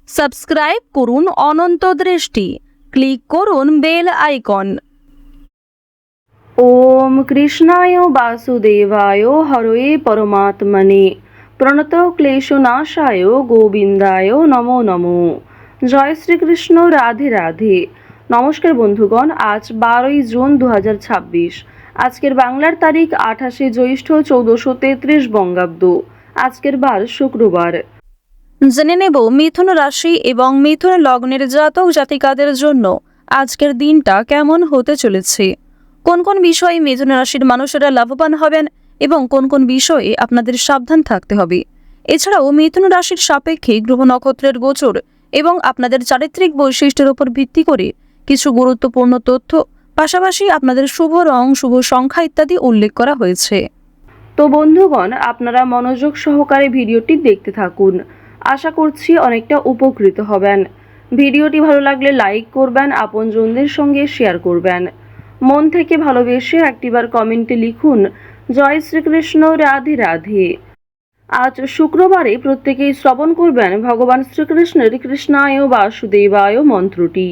Subscribe করুন অনন্ত দৃষ্টি, click করুন বেল আইকন। ওম কৃষ্ণায় বাসুদেবায় হরয়ে পরমাত্মনে প্রণত ক্লেশনাশায় গোবিন্দায় নমো নমো। জয় শ্রীকৃষ্ণ, রাধে রাধে। নমস্কার বন্ধুগণ, আজ 12ই জুন 2026। আজকের বাংলার তারিখ 28শে জ্যৈষ্ঠ 1433 বঙ্গাব্দ। আজকের বার শুক্রবার। জেনে নেব মিথুন রাশি এবং মিথুন লগ্নের জাতক জাতিকাদের জন্য আজকের দিনটা কেমন হতে চলেছে, কোন কোন বিষয়ে মিথুন রাশির মানুষেরা লাভবান হবেন এবং কোন কোন বিষয়ে আপনাদের সাবধান থাকতে হবে। এছাড়াও মিথুন রাশির সাপেক্ষে গ্রহ নক্ষত্রের গোচর এবং আপনাদের চারিত্রিক বৈশিষ্ট্যের উপর ভিত্তি করে কিছু গুরুত্বপূর্ণ তথ্য, পাশাপাশি আপনাদের শুভ রং, শুভ সংখ্যা ইত্যাদি উল্লেখ করা হয়েছে। তো বন্ধুগণ, আপনারা মনোযোগ সহকারে ভিডিওটি দেখতে থাকুন। আশা করছি অনেকটা উপকৃত হবেন। ভিডিওটি ভালো লাগলে লাইক করবেন, আপনজনদের সঙ্গে শেয়ার করবেন। মন থেকে ভালোবেসে একটিবার কমেন্টে লিখুন জয় শ্রীকৃষ্ণ, রাধে রাধে। আজ শুক্রবারে প্রত্যেকেই শ্রবণ করবেন ভগবান শ্রীকৃষ্ণের কৃষ্ণায় বাসুদেবায় মন্ত্রটি।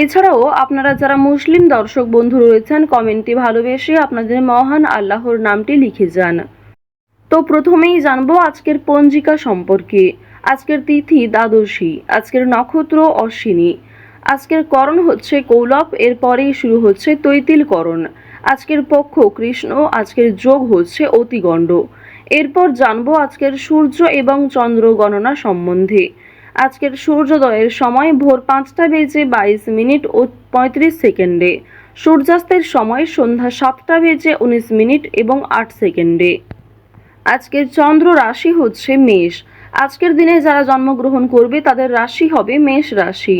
এছাড়াও আপনারা যারা মুসলিম দর্শক বন্ধু রয়েছেন, কমেন্টে ভালোবেসে আপনাদের মহান আল্লাহর নামটি লিখে যান। তো প্রথমেই জানবো আজকের পঞ্জিকা সম্পর্কে। আজকের তিথি দ্বাদশী, আজকের নক্ষত্র অশ্বিনী, আজকের করণ হচ্ছে কৌলব, এরপরেই শুরু হচ্ছে তৈতিল করণ। আজকের পক্ষ কৃষ্ণ, আজকের যোগ হচ্ছে অতিগণ্ড। এরপর জানবো আজকের সূর্য এবং চন্দ্র গণনা সম্বন্ধে। আজকের সূর্যোদয়ের সময় ভোর 5টা বেজে 22 মিনিট ও 35 সেকেন্ডে। সূর্যাস্তের সময় সন্ধ্যা 7টা বেজে 19 মিনিট এবং 8 সেকেন্ডে। আজকের চন্দ্র রাশি হচ্ছে মেষ। আজকের দিনে যারা জন্মগ্রহণ করবে তাদের রাশি হবে মেষ রাশি।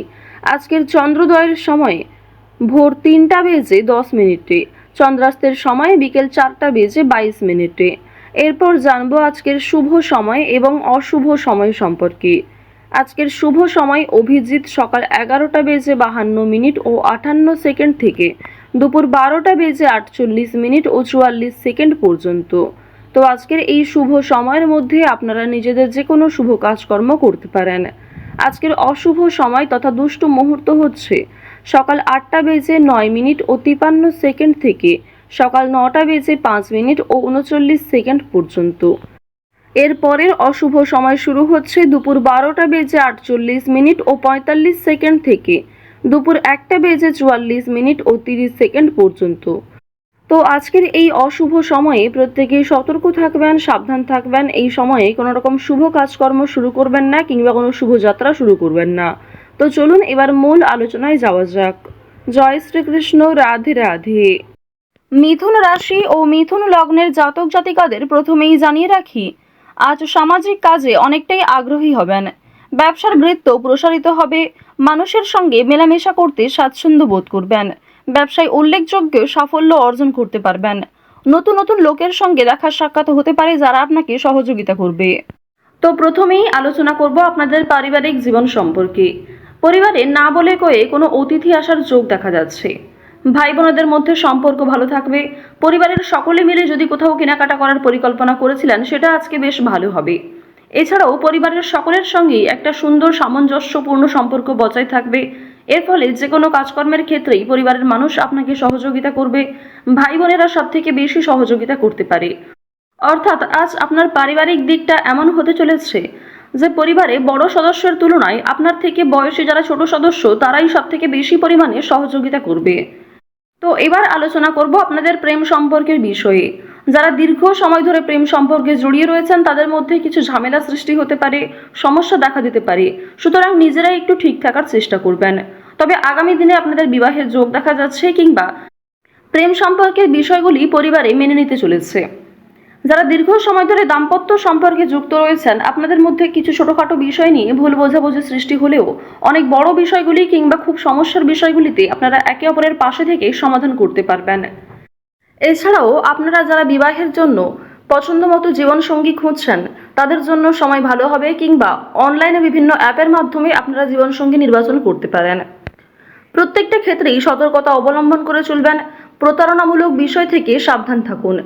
আজকের চন্দ্রোদয়ের সময় ভোর 3টা বেজে 10 মিনিটে। চন্দ্রাস্তের সময় বিকেল 4টা বেজে 22 মিনিটে। এরপর জানবো আজকের শুভ সময় এবং অশুভ সময় সম্পর্কে। আজকের শুভ সময় অভিজিৎ সকাল 11টা বেজে 52 মিনিট ও 58 সেকেন্ড থেকে দুপুর 12টা বেজে 48 মিনিট ও 44 সেকেন্ড পর্যন্ত। তো আজকের এই শুভ সময়ের মধ্যে আপনারা নিজেদের যে কোনো শুভ কাজকর্ম করতে পারেন। আজকের অশুভ সময় তথা দুষ্ট মুহূর্ত হচ্ছে সকাল 8টা বেজে 9 মিনিট ও 53 সেকেন্ড থেকে সকাল 9টা বেজে 5 মিনিট ও 39 সেকেন্ড পর্যন্ত। এরপরের অশুভ সময় শুরু হচ্ছে দুপুর 12টা বেজে 48 মিনিট ও 45 সেকেন্ড থেকে দুপুর 1টা বেজে 44 মিনিট ও 30 সেকেন্ড পর্যন্ত। তো আজকের এই অশুভ সময়ে প্রত্যেকেই সতর্ক থাকবেন, সাবধান থাকবেন। এই সময়ে কোনো রকম শুভ কাজকর্ম শুরু করবেন না কিংবা কোনো শুভ যাত্রা শুরু করবেন না। তো চলুন এবার মূল আলোচনায় যাওয়া যাক। জয় শ্রীকৃষ্ণ, রাধে রাধে। মিথুন রাশি ও মিথুন লগ্নের জাতক জাতিকাদের প্রথমেই জানিয়ে রাখি, আজ সামাজিক কাজে অনেকটাই আগ্রহী হবেন। ব্যবসার বৃত্ত প্রসারিত হবে, মানুষের সঙ্গে মেলামেশা করতে স্বাচ্ছন্দ্য বোধ করবেন। ব্যবসায় উল্লেখযোগ্য সাফল্য অর্জন করতে পারবেন। নতুন নতুন লোকের সঙ্গে দেখা সাক্ষাৎ হতে পারে যারা আপনাকে সহযোগিতা করবে। তো প্রথমেই আলোচনা করব আপনাদের পারিবারিক জীবন সম্পর্কে। পরিবারে না বলে কয়ে কোনো অতিথি আসার যোগ দেখা যাচ্ছে। ভাই বোনদের মধ্যে সম্পর্ক ভালো থাকবে। পরিবারের সকলে মিলে যদি কোথাও কেনাকাটা করার পরিকল্পনা করেছিলেন সেটা আজকে বেশ ভালো হবে। এছাড়াও পরিবারের সকলের সঙ্গেই একটা সুন্দর সামঞ্জস্যপূর্ণ সম্পর্ক বজায় থাকবে। এর ফলে যে কোনো কাজকর্মের ক্ষেত্রেই পরিবারের মানুষ আপনাকে সহযোগিতা করবে। ভাই বোনেরা সব থেকে বেশি সহযোগিতা করতে পারে। অর্থাৎ আজ আপনার পারিবারিক দিকটা এমন হতে চলেছে যে পরিবারে বড় সদস্যের তুলনায় আপনার থেকে বয়সে যারা ছোট সদস্য তারাই সব থেকে বেশি পরিমাণে সহযোগিতা করবে। তো এবার আলোচনা করব আপনাদের প্রেম সম্পর্কের বিষয়ে। যারা দীর্ঘ সময় ধরে প্রেম সম্পর্কে জড়িয়ে রয়েছেন তাদের মধ্যে কিছু ঝামেলা সৃষ্টি হতে পারে, সমস্যা দেখা দিতে পারে। সুতরাং নিজেরাই একটু ঠিক থাকার চেষ্টা করবেন। তবে আগামী দিনে আপনাদের বিবাহের যোগ দেখা যাচ্ছে কিংবা প্রেম সম্পর্কের বিষয়গুলি পরিবারে মেনে নিতে চলেছে। যারা দীর্ঘ সময় ধরে দাম্পত্য সম্পর্কে যুক্ত রয়েছেন আপনাদের মধ্যে কিছু ছোটখাটো বিষয় নিয়ে ভুল বোঝাবুঝি সৃষ্টি হলেও অনেক বড় বিষয়গুলি কিংবা খুব সমস্যার বিষয়গুলিতে আপনারা একে অপরের পাশে থেকে সমাধান করতে পারবেন। এছাড়াও আপনারা যারা বিবাহের জন্য পছন্দমতো জীবনসঙ্গী খুঁজছেন তাদের জন্য সময় ভালো হবে কিংবা অনলাইনে বিভিন্ন অ্যাপের মাধ্যমে আপনারা জীবনসঙ্গী নির্বাচন করতে পারেন। প্রত্যেকটা ক্ষেত্রেই সতর্কতা অবলম্বন করে চলবেন। প্রতারণামূলক বিষয় থেকে সাবধান থাকুন।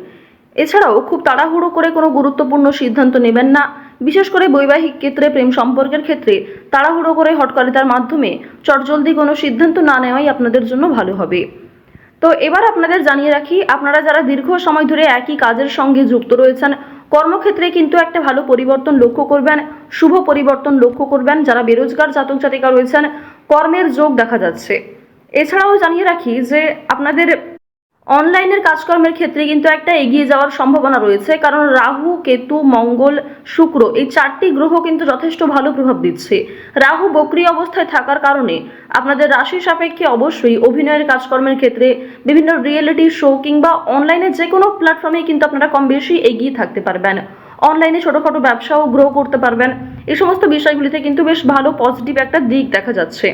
এছাড়াও খুব তাড়াহুড়ো করে কোনো গুরুত্বপূর্ণ সিদ্ধান্ত নেবেন না বিশেষ করে বৈবাহিক ক্ষেত্রে, প্রেম সম্পর্কের ক্ষেত্রে তাড়াহুড়ো করে হটকারিতার মাধ্যমে চটজলদি কোনো সিদ্ধান্ত না নেওয়াই আপনাদের জন্য ভালো হবে। তো এবার আপনাদের জানিয়ে রাখি, আপনারা যারা দীর্ঘ সময় ধরে একই কাজের সঙ্গে যুক্ত রয়েছেন, কর্মক্ষেত্রে কিন্তু একটা ভালো পরিবর্তন লক্ষ্য করবেন, শুভ পরিবর্তন লক্ষ্য করবেন। যারা বেরোজগার জাতক জাতিকা রয়েছেন, কর্মের যোগ দেখা যাচ্ছে। এছাড়াও জানিয়ে রাখি যে আপনাদের অনলাইনের কাজকর্মের ক্ষেত্রে কিন্তু একটা এগিয়ে যাওয়ার সম্ভাবনা রয়েছে, কারণ রাহু, কেতু, মঙ্গল, শুক্র এই 4টি গ্রহ কিন্তু যথেষ্ট ভালো প্রভাব দিচ্ছে। রাহু বক্রী অবস্থায় থাকার কারণে আপনাদের রাশি সাপেক্ষে অবশ্যই অভিনয়ের কাজকর্মের ক্ষেত্রে, বিভিন্ন রিয়েলিটি শো কিংবা অনলাইনে যে কোনো প্ল্যাটফর্মে কিন্তু আপনারা কম বেশি এগিয়ে থাকতে পারবেন। অনলাইনে ছোটোখাটো ব্যবসাও গ্রো করতে পারবেন। এই সমস্ত বিষয়গুলিতে কিন্তু বেশ ভালো পজিটিভ একটা দিক দেখা যাচ্ছে।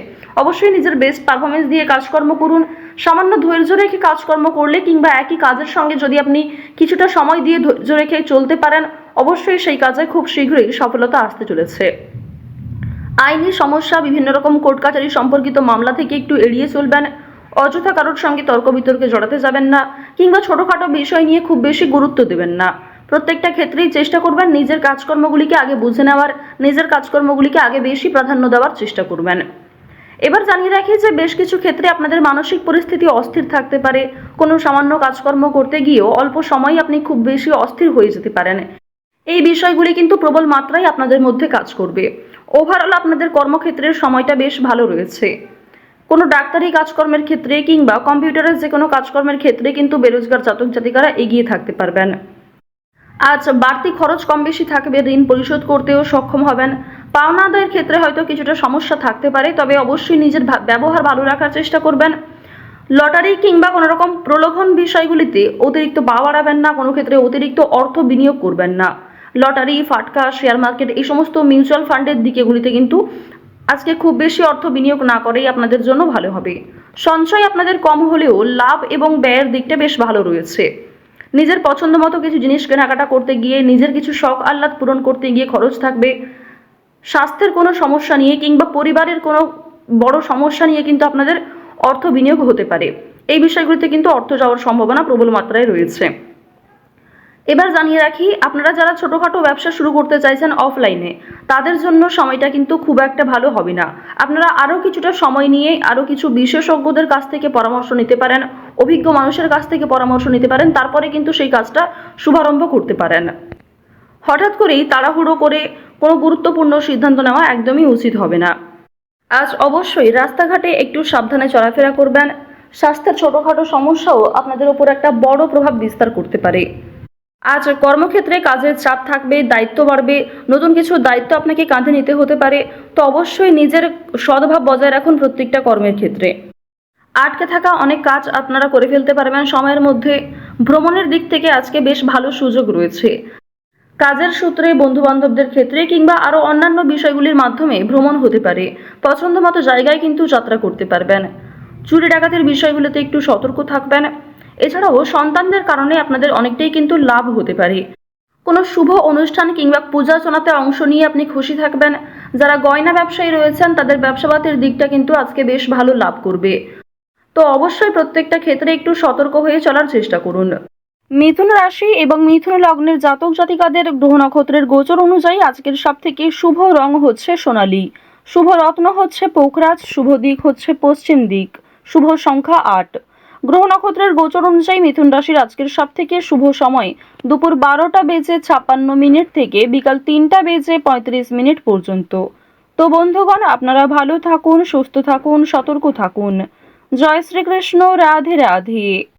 অবশ্যই নিজের বেস্ট পারফরমেন্স দিয়ে কাজকর্ম করুন। সামান্য ধৈর্য রেখে কাজকর্ম করলে কিংবা একই কাজের সঙ্গে যদি আপনি কিছুটা সময় দিয়ে ধৈর্য রেখে চলতে পারেন, অবশ্যই সেই কাজে খুব শীঘ্রই সফলতা আসতে চলেছে। আইনি সমস্যা, বিভিন্ন রকম কোর্ট কাছারি সম্পর্কিত মামলা থেকে একটু এড়িয়ে চলবেন। অযথা কারোর সঙ্গে তর্ক বিতর্কে জড়াতে যাবেন না, কিংবা ছোটোখাটো বিষয় নিয়ে খুব বেশি গুরুত্ব দেবেন না। প্রত্যেকটা ক্ষেত্রেই চেষ্টা করবেন নিজের কাজকর্মগুলিকে আগে বুঝে নেওয়ার, নিজের কাজকর্মগুলিকে আগে বেশি প্রাধান্য দেওয়ার চেষ্টা করবেন। এবার জানিয়ে রাখি যে বেশ কিছু ক্ষেত্রে আপনাদের মানসিক পরিস্থিতি অস্থির থাকতে পারে। কোনো সামান্য কাজকর্ম করতে গিয়েও অল্প সময় আপনি খুব বেশি অস্থির হয়ে যেতে পারেন। এই বিষয়গুলি কিন্তু প্রবল মাত্রায় আপনাদের মধ্যে কাজ করবে। ওভারঅল আপনাদের কর্মক্ষেত্রের সময়টা বেশ ভালো রয়েছে। কোনো ডাক্তারি কাজকর্মের ক্ষেত্রে কিংবা কম্পিউটারের যে কোনো কাজকর্মের ক্ষেত্রে কিন্তু বেরোজগার জাতক জাতিকারা এগিয়ে থাকতে পারবেন। আজ বাড়তি খরচ কম বেশি থাকবে, ঋণ পরিশোধ করতেও সক্ষম হবেন। পাওনা আদায়ের ক্ষেত্রে হয়তো কিছুটা সমস্যা থাকতে পারে, তবে অবশ্যই নিজের ব্যবহার ভালো রাখার চেষ্টা করবেন। লটারি কিংবা কোনো রকম প্রলোভন বিষয়গুলিতে অতিরিক্ত পা বাড়াবেন না, কোনো ক্ষেত্রে অতিরিক্ত অর্থ বিনিয়োগ করবেন না। লটারি, ফাটকা, শেয়ার মার্কেট এই সমস্ত মিউচুয়াল ফান্ডের দিকেগুলিতে কিন্তু আজকে খুব বেশি অর্থ বিনিয়োগ না করেই আপনাদের জন্য ভালো হবে। সঞ্চয় আপনাদের কম হলেও লাভ এবং ব্যয়ের দিকটা বেশ ভালো রয়েছে। নিজের পছন্দ মতো কিছু জিনিস কেনাকাটা করতে গিয়ে, নিজের কিছু শখ আহ্লাদ পূরণ করতে গিয়ে খরচ থাকবে। স্বাস্থ্যের কোনো সমস্যা নিয়ে কিংবা পরিবারের কোনো বড় সমস্যা নিয়ে কিন্তু আপনাদের অর্থ বিনিয়োগ হতে পারে। এই বিষয়গুলিতে কিন্তু অর্থ যাওয়ার সম্ভাবনা প্রবল মাত্রায় রয়েছে। এবার জানিয়ে রাখি, আপনারা যারা ছোটোখাটো ব্যবসা শুরু করতে চাইছেন অফলাইনে, তাদের জন্য সময়টা কিন্তু খুব একটা ভালো হবে না। আপনারা আরও কিছুটা সময় নিয়ে আরও কিছু বিশেষজ্ঞদের কাছ থেকে পরামর্শ নিতে পারেন, অভিজ্ঞ মানুষের কাছ থেকে পরামর্শ নিতে পারেন, তারপরে কিন্তু সেই কাজটা শুভারম্ভ করতে পারেন। হঠাৎ করেই তাড়াহুড়ো করে কোনো গুরুত্বপূর্ণ সিদ্ধান্ত নেওয়া একদমই উচিত হবে না। আজ অবশ্যই রাস্তাঘাটে একটু সাবধানে চলাফেরা করবেন। স্বাস্থ্যের ছোটোখাটো সমস্যাও আপনাদের ওপর একটা বড় প্রভাব বিস্তার করতে পারে। আজ কর্মক্ষেত্রে কাজের চাপ থাকবে, দায়িত্ব বাড়বে, নতুন কিছু দায়িত্ব আপনাকে কাঁধে নিতে হতে পারে। তো অবশ্যই নিজের সদ্ভাব বজায় রাখুন প্রত্যেকটা কর্মের ক্ষেত্রে। আটকে থাকা অনেক কাজ আপনারা করে ফেলতে পারবেন সময়ের মধ্যে। ভ্রমণের দিক থেকে আজকে বেশ ভালো সুযোগ রয়েছে। কাজের সূত্রে, বন্ধু বান্ধবদের ক্ষেত্রে কিংবা আরও অন্যান্য বিষয়গুলির মাধ্যমে ভ্রমণ হতে পারে। পছন্দ মতো জায়গায় কিন্তু যাত্রা করতে পারবেন। চুরি ডাকাতির বিষয়গুলোতে একটু সতর্ক থাকবেন। এছাড়াও সন্তানদের কারণে আপনাদের অনেকটাই কিন্তু লাভ হতে পারে। কোনো শুভ অনুষ্ঠান কিংবা পূজার্চনাতে অংশ নিয়ে আপনি খুশি থাকবেন। যারা গয়না ব্যবসায়ী রয়েছেন, তাদের ব্যবসাপাতির দিকটা কিন্তু আজকে বেশ ভালো লাভ করবে। তো অবশ্যই প্রত্যেকটা ক্ষেত্রে একটু সতর্ক হয়ে চলার চেষ্টা করুন। মিথুন রাশি এবং মিথুন লগ্নের জাতক জাতিকাদের গ্রহ নক্ষত্রের গোচর অনুযায়ী আজকের সবথেকে শুভ রং হচ্ছে সোনালী, শুভ রত্ন হচ্ছে পোখরাজ, শুভ দিক হচ্ছে পশ্চিম দিক, শুভ সংখ্যা 8। গ্রহ নক্ষত্রের গোচর অনুযায়ী মিথুন রাশির আজকের সবথেকে শুভ সময় দুপুর 12:56 থেকে বিকাল 3:35 পর্যন্ত। তো বন্ধুগণ, আপনারা ভালো থাকুন, সুস্থ থাকুন, সতর্ক থাকুন। জয় শ্রীকৃষ্ণ, রাধে রাধে।